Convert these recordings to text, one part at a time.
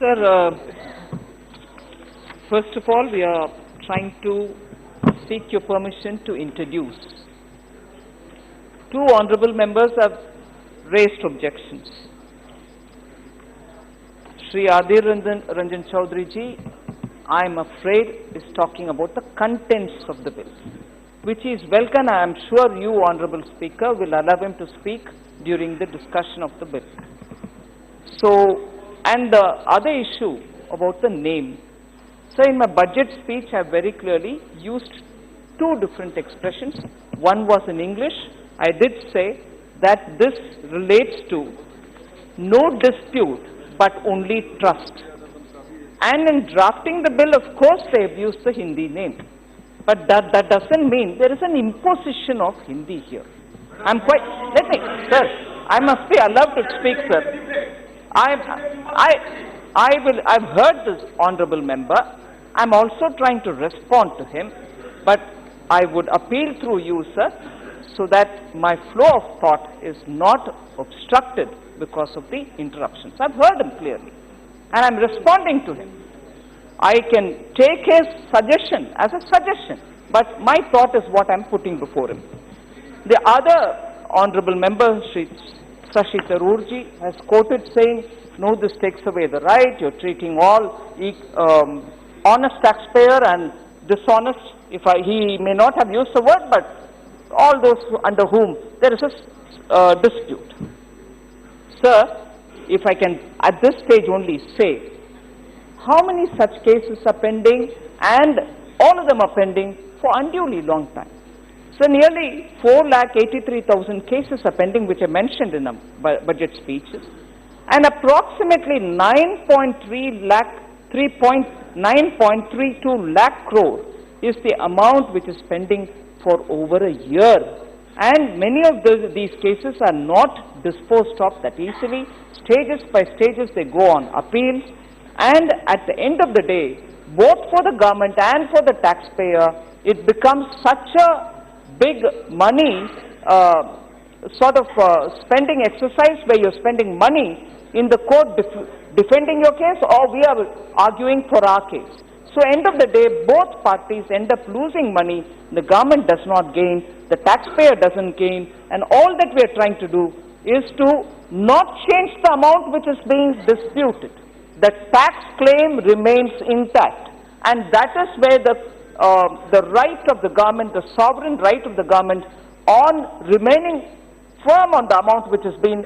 Sir, first of all, we are trying to seek your permission to introduce. Two honorable members have raised objections. Shri Adhir Ranjan Chowdhury ji, I am afraid, is talking about the contents of the bill, which is welcome. I am sure you, Honorable Speaker, will allow him to speak during the discussion of the bill. So, and the other issue about the name. So, in my budget speech, I have very clearly used two different expressions. One was in English. I did say that this relates to no dispute, but only trust. And in drafting the bill, of course, they have used the Hindi name. But that doesn't mean there is an imposition of Hindi here. I'm quite, let me, sir, I must be allowed to speak, sir. I've heard this honorable member. I'm also trying to respond to him, but I would appeal through you, sir, so that my flow of thought is not obstructed because of the interruptions. I've heard him clearly, and I'm responding to him. I can take his suggestion as a suggestion, but my thought is what I'm putting before him. The other honorable member, Shri Shashi Tharoor ji, has quoted saying, no, this takes away the right, you're treating all honest taxpayer and dishonest, he may not have used the word, but all those under whom there is a dispute. Sir, if I can at this stage only say, how many such cases are pending, and all of them are pending for unduly long time. So nearly 4,83,000 cases are pending, which I mentioned in a budget speeches, and approximately 9.32 lakh crore is the amount which is pending for over a year. And many of these cases are not disposed of that easily. Stages by stages they go on appeals, and at the end of the day, both for the government and for the taxpayer, it becomes such a big money spending exercise where you're spending money in the court defending your case, or we are arguing for our case. So end of the day, both parties end up losing money. The government does not gain, the taxpayer doesn't gain, and all that we are trying to do is to not change the amount which is being disputed. The tax claim remains intact, and that is where the right of the government, the sovereign right of the government on remaining firm on the amount which has been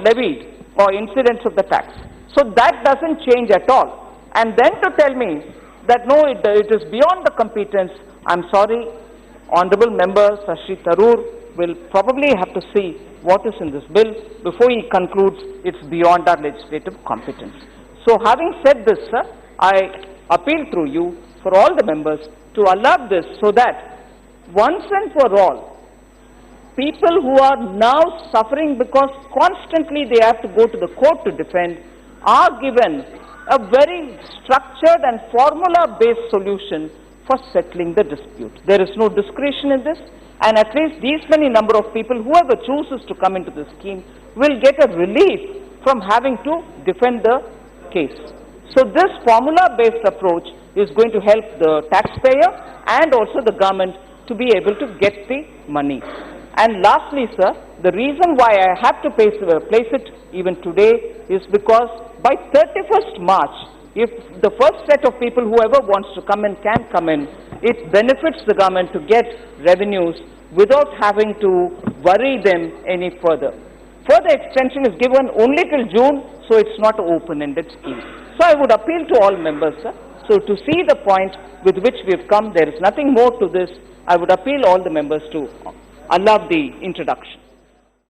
levied or incidence of the tax. So that doesn't change at all. And then to tell me that no, it is beyond the competence, I'm sorry, Honorable Member Shashi Tharoor will probably have to see what is in this bill before he concludes it's beyond our legislative competence. So having said this, sir, I appeal through you for all the members to allow this so that once and for all, people who are now suffering because constantly they have to go to the court to defend are given a very structured and formula-based solution for settling the dispute. There is no discretion in this, and at least these many number of people, whoever chooses to come into the scheme, will get a relief from having to defend the case. So this formula-based approach is going to help the taxpayer and also the government to be able to get the money. And lastly, sir, the reason why I have to place it even today is because by 31st March, if the first set of people, whoever wants to come in, can come in, it benefits the government to get revenues without having to worry them any further. Further extension is given only till June, so it's not an open-ended scheme. So I would appeal to all members, sir. So to see the point with which we have come, there is nothing more to this. I would appeal all the members to allow the introduction.